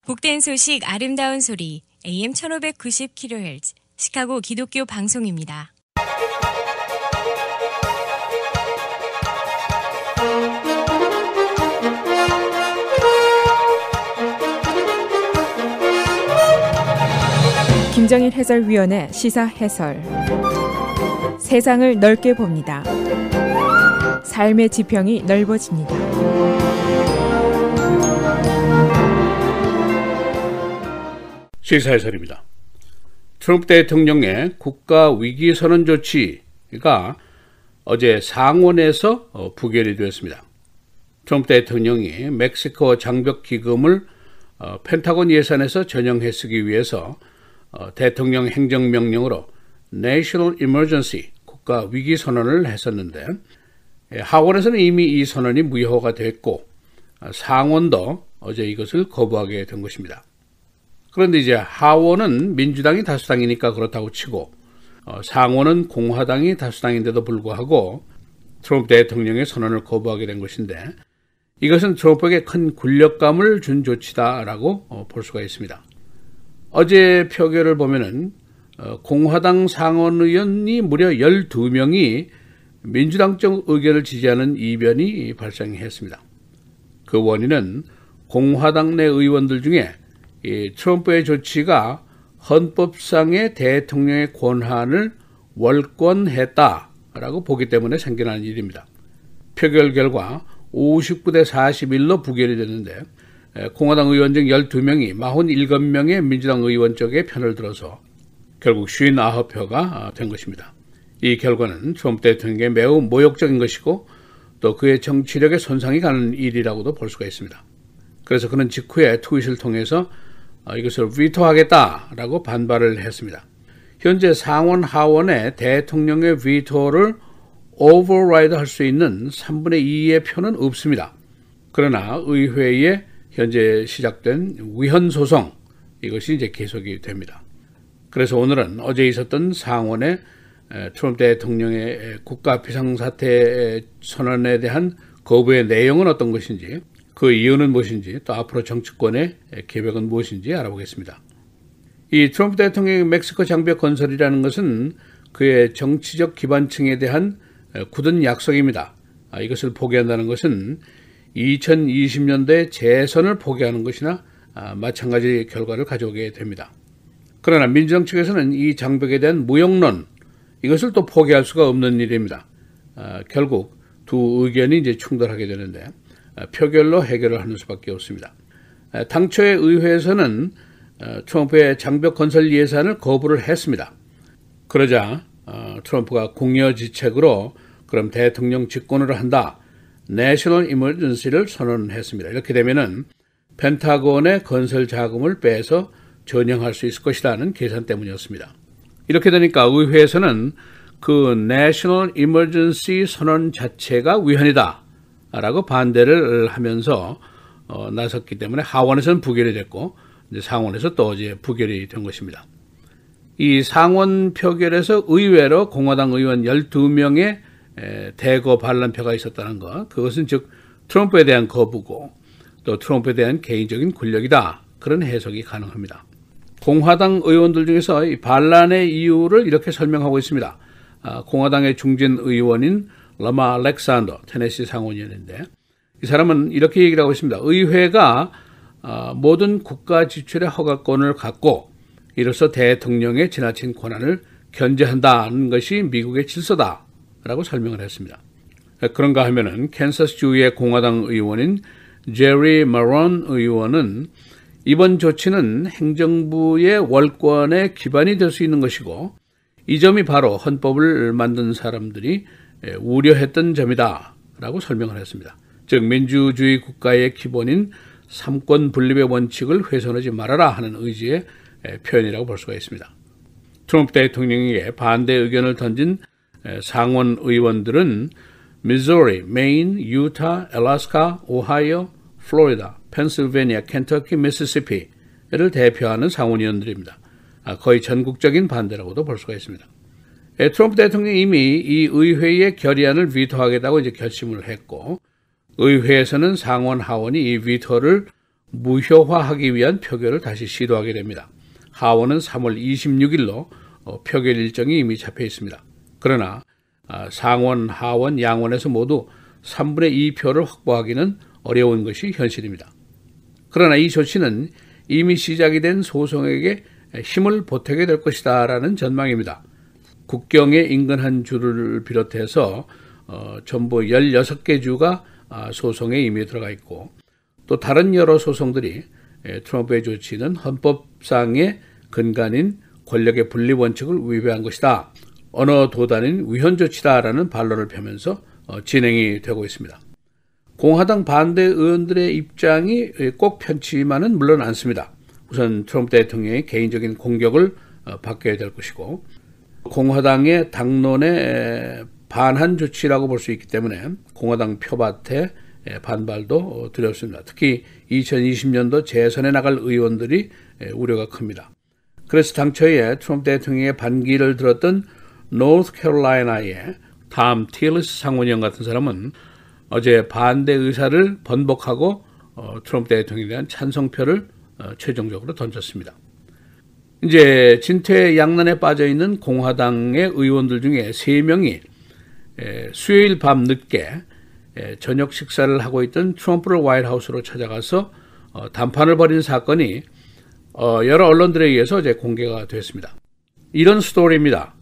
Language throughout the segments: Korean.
복된 소식 아름다운 소리 AM 1590kHz 시카고 기독교 방송입니다. 김정일 해설위원의 시사 해설. 세상을 넓게 봅니다. 삶의 지평이 넓어집니다. 시사 해설입니다. 트럼프 대통령의 국가 위기 선언 조치가 어제 상원에서 부결이 되었습니다. 트럼프 대통령이 멕시코 장벽 기금을 펜타곤 예산에서 전용해 쓰기 위해서 대통령 행정명령으로 National Emergency 국가 위기 선언을 했었는데 하원에서는 이미 이 선언이 무효가 됐고 상원도 어제 이것을 거부하게 된 것입니다. 그런데 이제 하원은 민주당이 다수당이니까 그렇다고 치고 상원은 공화당이 다수당인데도 불구하고 트럼프 대통령의 선언을 거부하게 된 것인데 이것은 트럼프에게 큰 굴력감을 준 조치다라고 볼 수가 있습니다. 어제 표결을 보면은 공화당 상원의원이 무려 12명이 민주당 쪽 의견을 지지하는 이변이 발생했습니다. 그 원인은 공화당 내 의원들 중에 이 트럼프의 조치가 헌법상의 대통령의 권한을 월권했다라고 보기 때문에 생겨난 일입니다. 표결 결과 59대 41로 부결이 됐는데 공화당 의원 중 12명이 47명의 민주당 의원 쪽에 편을 들어서 결국 59표가 된 것입니다. 이 결과는 트럼프 대통령에게 매우 모욕적인 것이고 또 그의 정치력에 손상이 가는 일이라고도 볼 수가 있습니다. 그래서 그는 직후에 트윗을 통해서 이것을 비토하겠다라고 반발을 했습니다. 현재 상원 하원에 대통령의 비토를 오버라이드 할 수 있는 3분의 2의 표는 없습니다. 그러나 의회에 현재 시작된 위헌 소송 이것이 이제 계속이 됩니다. 그래서 오늘은 어제 있었던 상원의 트럼프 대통령의 국가 비상사태 선언에 대한 거부의 내용은 어떤 것인지 그 이유는 무엇인지 또 앞으로 정치권의 계획은 무엇인지 알아보겠습니다. 이 트럼프 대통령의 멕시코 장벽 건설이라는 것은 그의 정치적 기반층에 대한 굳은 약속입니다. 이것을 포기한다는 것은 2020년대 재선을 포기하는 것이나 마찬가지 결과를 가져오게 됩니다. 그러나 민주당 측에서는 이 장벽에 대한 무용론 이것을 또 포기할 수가 없는 일입니다. 결국 두 의견이 이제 충돌하게 되는데 표결로 해결을 하는 수밖에 없습니다. 당초에 의회에서는 트럼프의 장벽 건설 예산을 거부를 했습니다. 그러자 트럼프가 궁여지책으로 그럼 대통령 직권으로 한다. National Emergency를 선언했습니다. 이렇게 되면은 펜타곤의 건설 자금을 빼서 전용할 수 있을 것이라는 계산 때문이었습니다. 이렇게 되니까 의회에서는 그 National Emergency 선언 자체가 위헌이다 라고 반대를 하면서 나섰기 때문에 하원에서는 부결이 됐고 이제 상원에서 또 어제 부결이 된 것입니다. 이 상원 표결에서 의외로 공화당 의원 12명의 대거 반란표가 있었다는 것, 그것은 즉 트럼프에 대한 거부고 또 트럼프에 대한 개인적인 굴력이다, 그런 해석이 가능합니다. 공화당 의원들 중에서 이 반란의 이유를 이렇게 설명하고 있습니다. 공화당의 중진 의원인 라마 알렉산더 테네시 상원의원인데 이 사람은 이렇게 얘기를 하고 있습니다. 의회가 모든 국가 지출의 허가권을 갖고 이로써 대통령의 지나친 권한을 견제한다는 것이 미국의 질서다라고 설명을 했습니다. 그런가 하면은 캔사스주의 공화당 의원인 제리 마론 의원은 이번 조치는 행정부의 월권의 기반이 될 수 있는 것이고 이 점이 바로 헌법을 만든 사람들이 우려했던 점이다 라고 설명을 했습니다. 즉 민주주의 국가의 기본인 삼권 분립의 원칙을 훼손하지 말아라 하는 의지의 표현이라고 볼 수가 있습니다. 트럼프 대통령에게 반대 의견을 던진 상원 의원들은 미주리, 메인, 유타, 알래스카, 오하이오, 플로리다, 펜실베니아, 켄터키, 미시시피를 대표하는 상원의원들입니다. 거의 전국적인 반대라고도 볼 수가 있습니다. 트럼프 대통령이 이미 이 의회의 결의안을 비토하겠다고 이제 결심을 했고 의회에서는 상원 하원이 이 비토를 무효화하기 위한 표결을 다시 시도하게 됩니다. 하원은 3월 26일로 표결 일정이 이미 잡혀 있습니다. 그러나 상원, 하원, 양원에서 모두 3분의 2 표를 확보하기는 어려운 것이 현실입니다. 그러나 이 조치는 이미 시작이 된 소송에게 힘을 보태게 될 것이다 라는 전망입니다. 국경의 인근 한 주를 비롯해서 전부 16개 주가 소송에 이미 들어가 있고 또 다른 여러 소송들이 트럼프의 조치는 헌법상의 근간인 권력의 분리 원칙을 위배한 것이다. 언어 도단인 위헌 조치다라는 반론을 펴면서 진행이 되고 있습니다. 공화당 반대 의원들의 입장이 꼭 편치만은 물론 않습니다. 우선 트럼프 대통령의 개인적인 공격을 받게 될 것이고 공화당의 당론에 반한 조치라고 볼 수 있기 때문에 공화당 표밭의 반발도 두렵습니다. 특히 2020년도 재선에 나갈 의원들이 우려가 큽니다. 그래서 당초에 트럼프 대통령의 반기를 들었던 노스캐롤라이나의 탐 틸리스 상원의원 같은 사람은 어제 반대 의사를 번복하고 트럼프 대통령에 대한 찬성표를 최종적으로 던졌습니다. 이제 진퇴양난에 빠져있는 공화당의 의원들 중에 3명이 수요일 밤 늦게 저녁 식사를 하고 있던 트럼프를 화이트하우스로 찾아가서 담판을 벌인 사건이 여러 언론들에 의해서 어제 공개가 됐습니다. 이런 스토리입니다.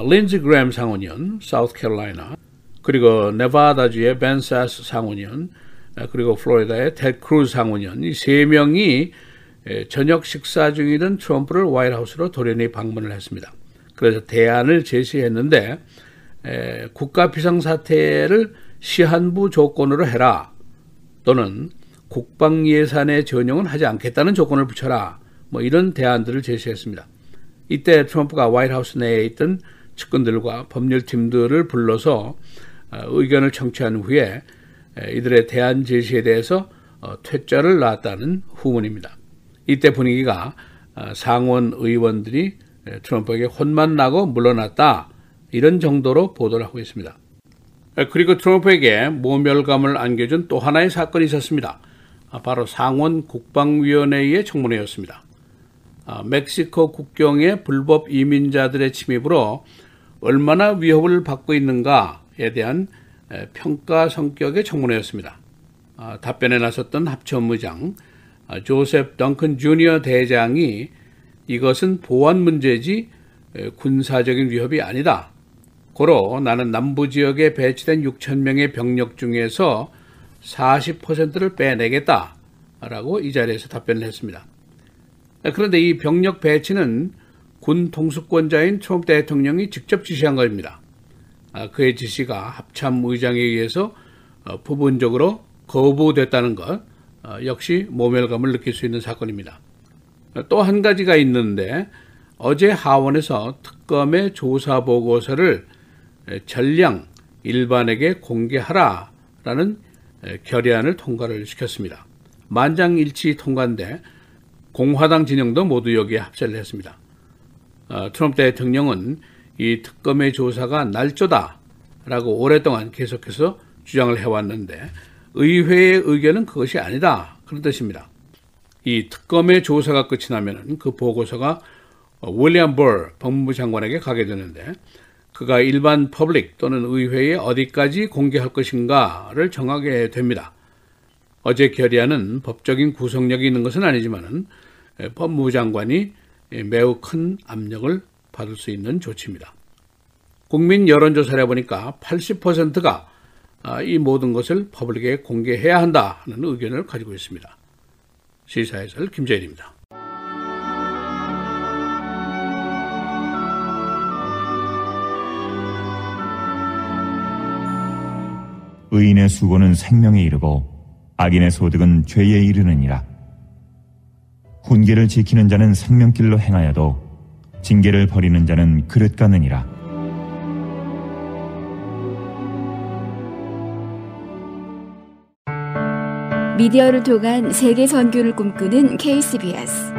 린지 그램 상원의원, 사우스캐롤라이나, 그리고 네바다주의 벤 사스 상원의원, 그리고 플로리다의 테드 크루즈 상원의원, 이 3명이 저녁 식사 중이던 트럼프를 화이트하우스로 돌연히 방문을 했습니다. 그래서 대안을 제시했는데 국가 비상사태를 시한부 조건으로 해라 또는 국방 예산의 전용은 하지 않겠다는 조건을 붙여라 뭐 이런 대안들을 제시했습니다. 이때 트럼프가 화이트하우스 내에 있던 측근들과 법률팀들을 불러서 의견을 청취한 후에 이들의 대안 제시에 대해서 퇴짜를 놨다는 후문입니다. 이때 분위기가 상원 의원들이 트럼프에게 혼만 나고 물러났다 이런 정도로 보도를 하고 있습니다. 그리고 트럼프에게 모멸감을 안겨준 또 하나의 사건이 있었습니다. 바로 상원 국방위원회의 청문회였습니다. 멕시코 국경의 불법 이민자들의 침입으로 얼마나 위협을 받고 있는가에 대한 평가 성격의 청문회였습니다. 답변에 나섰던 합참의장 조셉 덩컨 주니어 대장이 이것은 보안 문제지 군사적인 위협이 아니다. 고로 나는 남부 지역에 배치된 6,000명의 병력 중에서 40%를 빼내겠다라고 이 자리에서 답변을 했습니다. 그런데 이 병력 배치는 군 통수권자인 트럼프 대통령이 직접 지시한 겁니다. 그의 지시가 합참의장에 의해서 부분적으로 거부됐다는 것 역시 모멸감을 느낄 수 있는 사건입니다. 또 한 가지가 있는데 어제 하원에서 특검의 조사 보고서를 전량 일반에게 공개하라라는 결의안을 통과를 시켰습니다. 만장일치 통과인데 공화당 진영도 모두 여기에 합세를 했습니다. 트럼프 대통령은 이 특검의 조사가 날조다라고 오랫동안 계속해서 주장을 해왔는데 의회의 의견은 그것이 아니다 그런 뜻입니다. 이 특검의 조사가 끝이 나면 그 보고서가 윌리엄 벌 법무부 장관에게 가게 되는데 그가 일반 퍼블릭 또는 의회에 어디까지 공개할 것인가를 정하게 됩니다. 어제 결의안은 법적인 구속력이 있는 것은 아니지만 법무부 장관이 매우 큰 압력을 받을 수 있는 조치입니다. 국민 여론조사를 해보니까 80%가 이 모든 것을 퍼블릭에 공개해야 한다 하는 의견을 가지고 있습니다. 시사해설 김재일입니다. 의인의 수고는 생명에 이르고 악인의 소득은 죄에 이르느니라. 훈계를 지키는 자는 생명길로 행하여도 징계를 버리는 자는 그릇 같느니라. 미디어를 통한 세계 선교를 꿈꾸는 KCBS.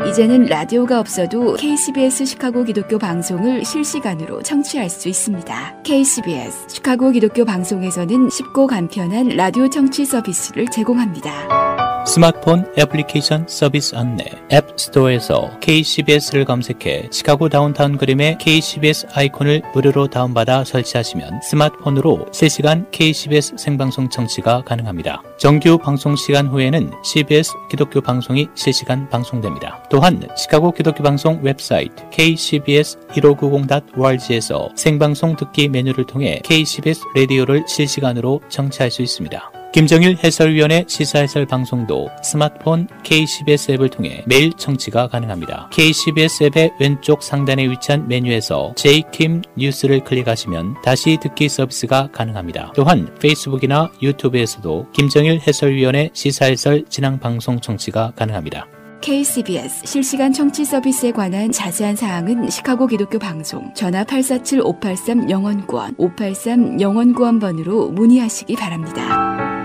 이제는 라디오가 없어도 KCBS 시카고 기독교 방송을 실시간으로 청취할 수 있습니다. KCBS 시카고 기독교 방송에서는 쉽고 간편한 라디오 청취 서비스를 제공합니다. 스마트폰 애플리케이션 서비스 안내 앱스토어에서 KCBS를 검색해 시카고 다운타운 그림의 KCBS 아이콘을 무료로 다운받아 설치하시면 스마트폰으로 실시간 KCBS 생방송 청취가 가능합니다. 정규 방송 시간 후에는 CBS 기독교 방송이 실시간 방송됩니다. 또한 시카고 기독교 방송 웹사이트 kcbs1590.org에서 생방송 듣기 메뉴를 통해 KCBS 라디오를 실시간으로 청취할 수 있습니다. 김정일 해설위원의 시사해설 방송도 스마트폰 KCBS 앱을 통해 매일 청취가 가능합니다. KCBS 앱의 왼쪽 상단에 위치한 메뉴에서 J킴 뉴스를 클릭하시면 다시 듣기 서비스가 가능합니다. 또한 페이스북이나 유튜브에서도 김정일 해설위원의 시사해설 진행 방송 청취가 가능합니다. KCBS 실시간 청취 서비스에 관한 자세한 사항은 시카고 기독교 방송 전화 847-583-영원구원 583-영원구원번으로 문의하시기 바랍니다.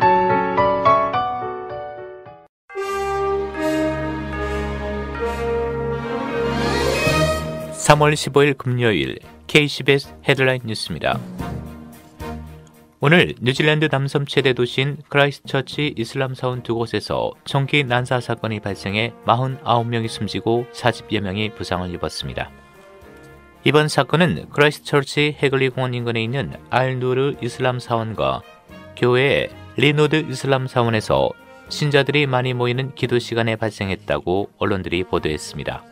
3월 15일 금요일 KCBS 헤드라인 뉴스입니다. 오늘 뉴질랜드 남섬 최대 도시인 크라이스트처치 이슬람 사원 두 곳에서 총기 난사 사건이 발생해 49명이 숨지고 40여 명이 부상을 입었습니다. 이번 사건은 크라이스트처치 해글리 공원 인근에 있는 알누르 이슬람 사원과 교회의 리노드 이슬람 사원에서 신자들이 많이 모이는 기도 시간에 발생했다고 언론들이 보도했습니다.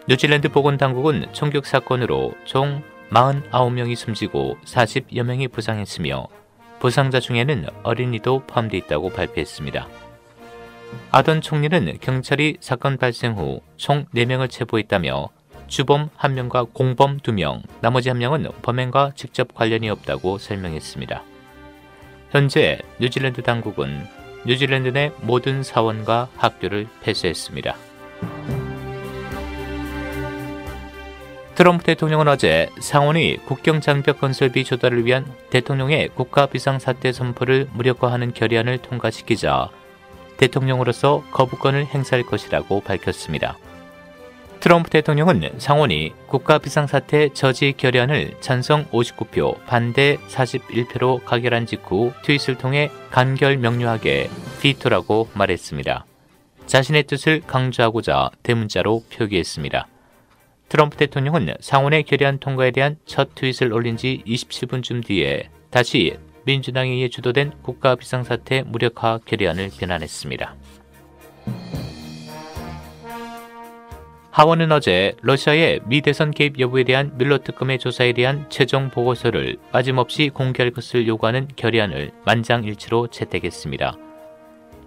뉴질랜드 보건당국은 총격 사건으로 총 49명이 숨지고 40여 명이 부상했으며 부상자 중에는 어린이도 포함되어 있다고 발표했습니다. 아던 총리는 경찰이 사건 발생 후 총 4명을 체포했다며 주범 1명과 공범 2명, 나머지 1명은 범행과 직접 관련이 없다고 설명했습니다. 현재 뉴질랜드 당국은 뉴질랜드 내 모든 사원과 학교를 폐쇄했습니다. 트럼프 대통령은 어제 상원이 국경 장벽 건설비 조달을 위한 대통령의 국가 비상사태 선포를 무력화하는 결의안을 통과시키자 대통령으로서 거부권을 행사할 것이라고 밝혔습니다. 트럼프 대통령은 상원이 국가 비상사태 저지 결의안을 찬성 59표, 반대 41표로 가결한 직후 트윗을 통해 간결 명료하게 비토라고 말했습니다. 자신의 뜻을 강조하고자 대문자로 표기했습니다. 트럼프 대통령은 상원의 결의안 통과에 대한 첫 트윗을 올린 지 27분쯤 뒤에 다시 민주당에 의해 주도된 국가 비상사태 무력화 결의안을 비난했습니다. 하원은 어제 러시아의 미 대선 개입 여부에 대한 뮬러 특검의 조사에 대한 최종 보고서를 빠짐없이 공개할 것을 요구하는 결의안을 만장일치로 채택했습니다.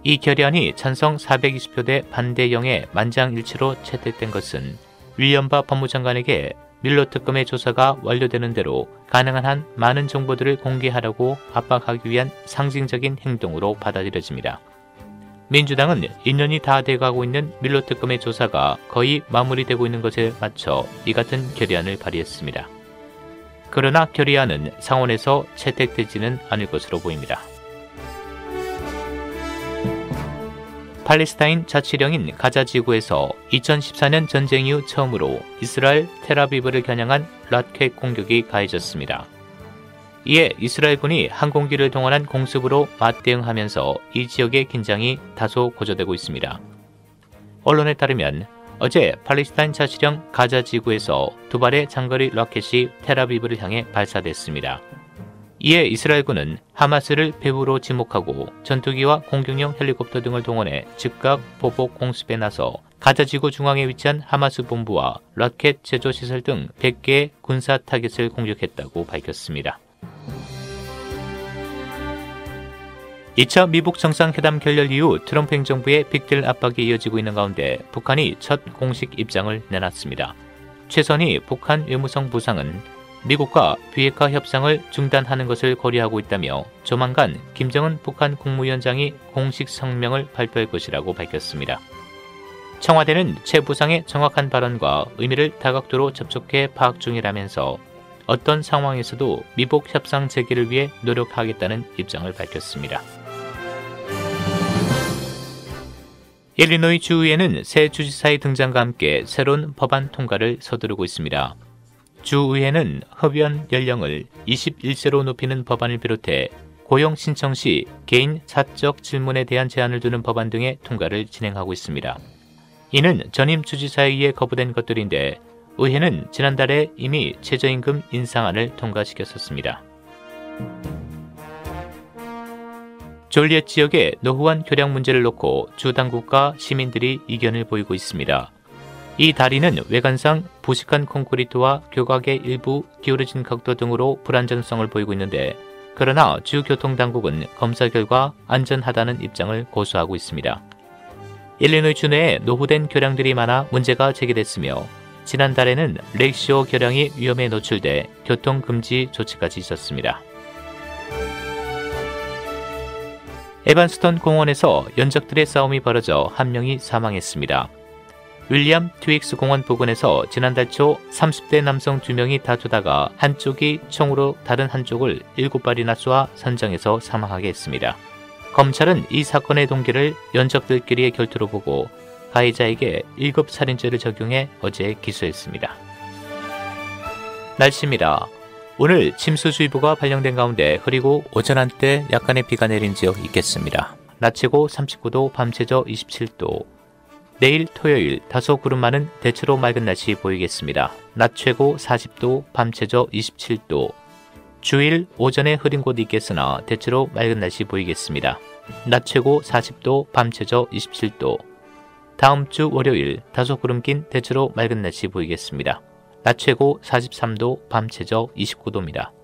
이 결의안이 찬성 420표 대 반대 0에 만장일치로 채택된 것은 윌리엄 바 법무장관에게 뮬러 특검의 조사가 완료되는 대로 가능한 한 많은 정보들을 공개하라고 압박하기 위한 상징적인 행동으로 받아들여집니다. 민주당은 2년이 다 돼가고 있는 뮬러 특검의 조사가 거의 마무리되고 있는 것에 맞춰 이 같은 결의안을 발의했습니다. 그러나 결의안은 상원에서 채택되지는 않을 것으로 보입니다. 팔레스타인 자치령인 가자 지구에서 2014년 전쟁 이후 처음으로 이스라엘 텔아비브를 겨냥한 라켓 공격이 가해졌습니다. 이에 이스라엘군이 항공기를 동원한 공습으로 맞대응하면서 이 지역의 긴장이 다소 고조되고 있습니다. 언론에 따르면 어제 팔레스타인 자치령 가자 지구에서 두 발의 장거리 라켓이 텔아비브를 향해 발사됐습니다. 이에 이스라엘군은 하마스를 배후로 지목하고 전투기와 공격용 헬리콥터 등을 동원해 즉각 보복 공습에 나서 가자지구 중앙에 위치한 하마스 본부와 라켓 제조시설 등 100개의 군사 타겟을 공격했다고 밝혔습니다. 2차 미북 정상회담 결렬 이후 트럼프 행정부의 빅딜 압박이 이어지고 있는 가운데 북한이 첫 공식 입장을 내놨습니다. 최선희 북한 외무성 부상은 미국과 비핵화 협상을 중단하는 것을 고려하고 있다며 조만간 김정은 북한 국무위원장이 공식 성명을 발표할 것이라고 밝혔습니다. 청와대는 최 부상의 정확한 발언과 의미를 다각도로 접촉해 파악 중이라면서 어떤 상황에서도 미북 협상 재개를 위해 노력하겠다는 입장을 밝혔습니다. 일리노이 주의회는 새 주지사의 등장과 함께 새로운 법안 통과를 서두르고 있습니다. 주의회는 흡연 연령을 21세로 높이는 법안을 비롯해 고용 신청 시 개인 사적 질문에 대한 제한을 두는 법안 등의 통과를 진행하고 있습니다. 이는 전임 주지사에 의해 거부된 것들인데 의회는 지난달에 이미 최저임금 인상안을 통과시켰었습니다. 졸리엣 지역의 노후화 교량 문제를 놓고 주 당국과 시민들이 이견을 보이고 있습니다. 이 다리는 외관상 부식한 콘크리트와 교각의 일부 기울어진 각도 등으로 불안전성을 보이고 있는데 그러나 주 교통당국은 검사 결과 안전하다는 입장을 고수하고 있습니다. 일리노이 주 내에 노후된 교량들이 많아 문제가 제기됐으며 지난달에는 렉시오 교량이 위험에 노출돼 교통금지 조치까지 있었습니다. 에반스턴 공원에서 연적들의 싸움이 벌어져 한 명이 사망했습니다. 윌리엄 트윅스 공원 부근에서 지난달 초 30대 남성 2명이 다투다가 한쪽이 총으로 다른 한쪽을 7발이나 쏘아 선장에서 사망하게 했습니다. 검찰은 이 사건의 동기를 연적들끼리의 결투로 보고 가해자에게 1급 살인죄를 적용해 어제 기소했습니다. 날씨입니다. 오늘 침수주의보가 발령된 가운데 흐리고 오전 한때 약간의 비가 내린 지역 있겠습니다. 낮 최고 39도, 밤 최저 27도. 내일 토요일 다소 구름 많은 대체로 맑은 날씨 보이겠습니다. 낮 최고 40도, 밤 최저 27도. 주일 오전에 흐린 곳이 있겠으나 대체로 맑은 날씨 보이겠습니다. 낮 최고 40도, 밤 최저 27도. 다음 주 월요일 다소 구름 낀 대체로 맑은 날씨 보이겠습니다. 낮 최고 43도, 밤 최저 29도입니다.